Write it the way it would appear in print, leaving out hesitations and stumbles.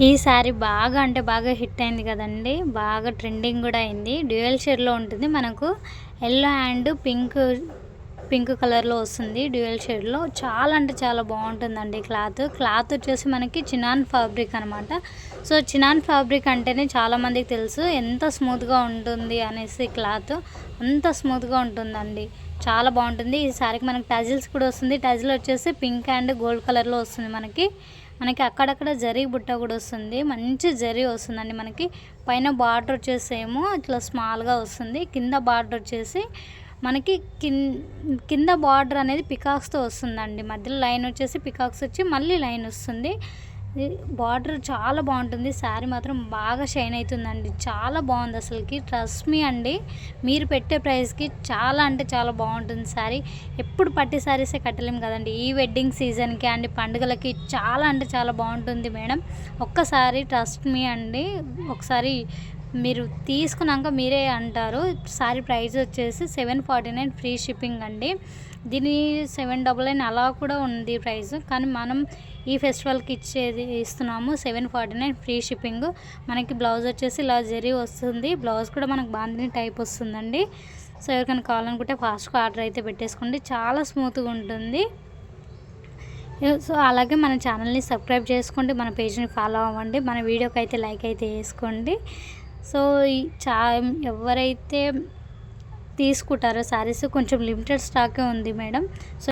ఈ శారీ బాగా అంటే బాగా హిట్ అయింది కదండీ! బాగా ట్రెండింగ్ గూడా అయింది. డ్యూయల్ షేడ్‌లో ఉంటుంది. మనకు యెల్లో అండ్ పింక్ కలర్‌లో వస్తుంది. డ్యూయల్ షేడ్‌లో చాలా అంటే చాలా బావుంటుందండి క్లాత్. క్లాత్ వచ్చేసి మనకి చినాన్ ఫ్యాబ్రిక్ అనమాట. సో, చినాన్ ఫ్యాబ్రిక్ అంటేనే చాలామందికి తెలుసు ఎంత స్మూత్‌గా ఉంటుంది అనేసి క్లాత్. అంత స్మూత్‌గా ఉంటుందండి. చాలా బావుంటుంది. ఈ శారీకి మనకి టజిల్స్ కూడా వస్తుంది. టజిల్ వచ్చేసి పింక్ అండ్ గోల్డ్ కలర్‌లో వస్తుంది మనకి. మనకి అక్కడక్కడ జరీ బుట్ట కూడా వస్తుంది. మంచి జరీ వస్తుందండి మనకి. పైన బార్డర్ వచ్చేసేమో ఇట్లా స్మాల్‌గా వస్తుంది. కింద బార్డర్ వచ్చేసి మనకి కింద బార్డర్ అనేది పికాక్స్‌తో వస్తుందండి. మధ్యలో లైన్ వచ్చేసి పికాక్స్ వచ్చి మళ్ళీ లైన్ వస్తుంది. బార్డర్ చాలా బావుంటుంది. శారీ మాత్రం బాగా షైన్ అయితుందండి. చాలా బావుంది అసలకి. ట్రస్ట్ మీ అండి. మీరు పెట్టే ప్రైస్‌కి చాలా అంటే చాలా బావుంటుంది శారీ. ఎప్పుడు పట్టు శారీసే కట్టలేం కదండీ! ఈ వెడ్డింగ్ సీజన్‌కి అండ్ పండుగలకి చాలా అంటే చాలా బావుంటుంది మేడం. ఒక్కసారి ట్రస్ట్ మీ అండి. ఒకసారి మీరు తీసుకున్నాక మీరే అంటారు. శారీ ప్రైస్ వచ్చేసి 749 ఫ్రీ షిప్పింగ్ అండి. దీని 799 అలా కూడా ఉంది ప్రైస్. కానీ మనం ఈ ఫెస్టివల్‌కి ఇస్తున్నాము 749 ఫ్రీ షిప్పింగ్. మనకి బ్లౌజ్ వచ్చేసి ఇలా జరీ వస్తుంది. బ్లౌజ్ కూడా మనకు బాందిని టైప్ వస్తుందండి. సో, ఎవరికైనా కావాలనుకుంటే ఫాస్ట్‌గా ఆర్డర్ అయితే పెట్టేసుకోండి. చాలా స్మూత్‌గా ఉంటుంది. సో, అలాగే మన ఛానల్‌ని సబ్స్క్రైబ్ చేసుకోండి. మన పేజ్‌ని ఫాలో అవ్వండి. మన వీడియోకి అయితే లైక్ అయితే వేసుకోండి. సో, ఈ ఎవరైతే తీసుకుంటారో శారీస్ కొంచెం లిమిటెడ్ స్టాకే ఉంది మేడం. సో